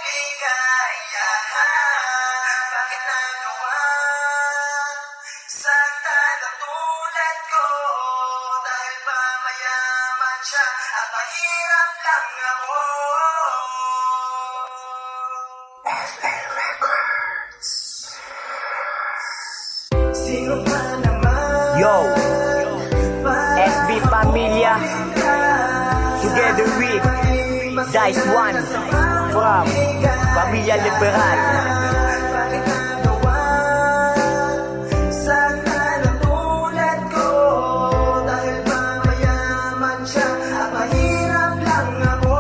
kaligayahan. Bakit nagawa sa talang tulad ko? Dahil ba mayaman siya at mahirap lang ako? Sino ba naman? Yo, SB Pamilya, together with Dice One from Pamilya Liberal. Bakit nagawa sa talang tulad ko? Dahil ba mayaman siya at mahirap lang ako?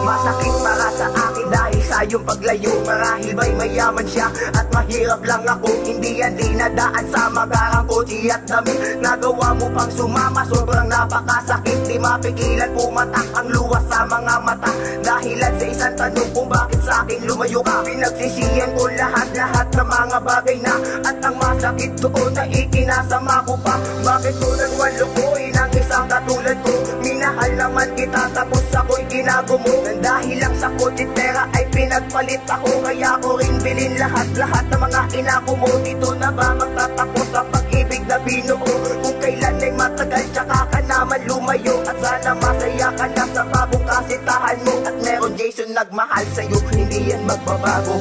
Masakit para sa akin dahil sa iyong paglayo. Marahil ba'y mayaman siya at mahirap lang ako. Hindi yan dinadaan sa magarang kotse at damit. Nagawa mo pang sumama, sobrang napakasakit. Di mapigilan pumatak ang luwas sa mga mata. Dahilan sa isang tanong kung bakit sa akin lumayo ka. Pinagsisiyan ko lahat-lahat ng mga bagay na at ang masakit doon na ikinasama ko pa. Bakit ko nagwan lukuin ang isang katulad ko? Minahal naman kita tapos ako'y ginago mo. Nang dahil lang sa kotse pera ay pinagpalit ako. Kaya ko rin bilin lahat-lahat ng mga inako mo. Dito na ba magtatapos ang pag-ibig na binuo? Kung kailan ay matagal tsaka ka naman lumayo. At sana masaya ka na sa bagong kasitahan mo. At meron Jason nagmahal sa'yo, hindi yan magbabago.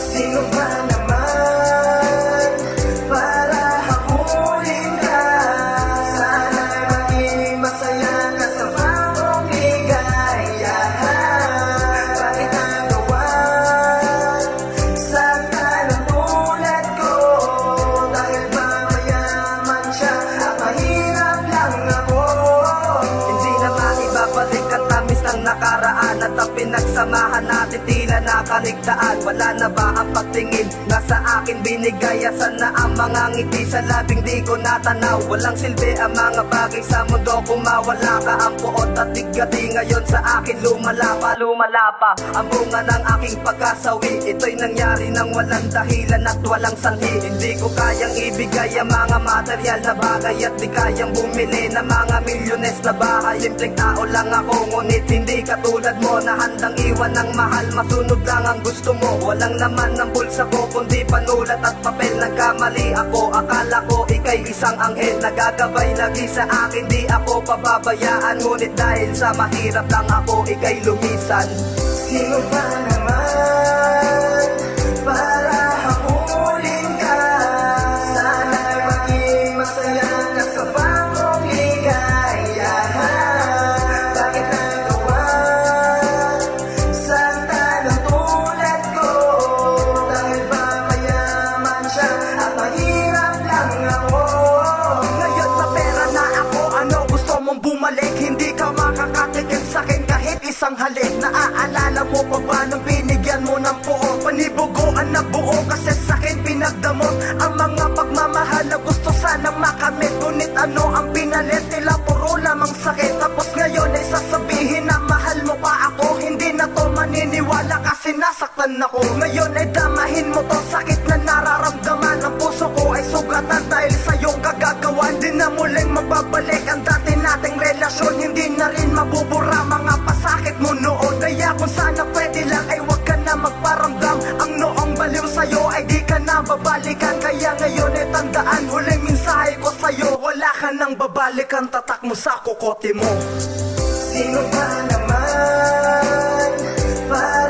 Sino ba naman para hakulin ka? Sana'y maging masaya ka sa bagong ligayahan. Bakit nagawa sa talang tulad ko? Dahil ba mayaman siya at mahirap lang ako? Hindi na maibabalik ang tamis ng nakaraan. At ang pinagsamahan natin tila nakaligtaan. Wala na ba ang pagtingin na sa akin binigay? Asan na ang mga ngiti sa labing di ko natanaw? Walang silbi ang mga bagay sa mundo kung mawala ka. Ang puot at tigati ngayon sa akin lumala pa ang bunga ng aking pagkasawi. Ito'y nangyari nang walang dahilan at walang sanhi. Hindi ko kayang ibigay ang mga material na bagay at di kayang bumili ng mga milyones na bahay. Simpleng tao lang ako, ngunit hindi katulad mo na handang iwan ng mahal. Masunod lang ang gusto mo. Walang naman ng bulsa ko kundi panulat at papel. Nagkamali ako, akala ko ika'y isang anghel. Nagagabay lagi sa akin, di ako pababayaan. Ngunit dahil sa mahirap lang ako, ika'y lumisan. Sino ba naman para hakulin ka? Sana'y maging masaya ka sa bagong ligayahan. Bakit nagawa sa talang tulad ko? Dahil ba mayaman siya at mahirap lang ako? Ngayon na pera na ako, ano gusto mong bumalik? Hindi ka makakatikim sa'kin kahit isang halik. Naaalala mo pa ba nung binigyan mo ng puo? Panibuguan na buo kasi sa'kin pinagdamot ang mga pagmamahal na gusto sanang makamit. Ngunit ano ang pinalit nila? Puro lamang sakit. Tapos ngayon ay sasabihin na mahal mo pa ako. Hindi na to maniniwala kasi nasaktan ako. Ngayon ay damahin mo to sakit na nararamdaman. Ang puso ko ay sugatan dahil sa iyong kagagawan. Di na muling mababalik ang dati nating relasyon. Hindi na rin mabubura mga pasakit mo noon. Kaya kung sana pwede lang ay wag ka na magparamdam. Ang noong baliw sa'yo ay di ka na babalikan. Kaya ngayon ay tandaan, huling mensahe ko sa'yo. Wala ka nang babalikan, tatak mo sa kokote mo. Sino ba naman para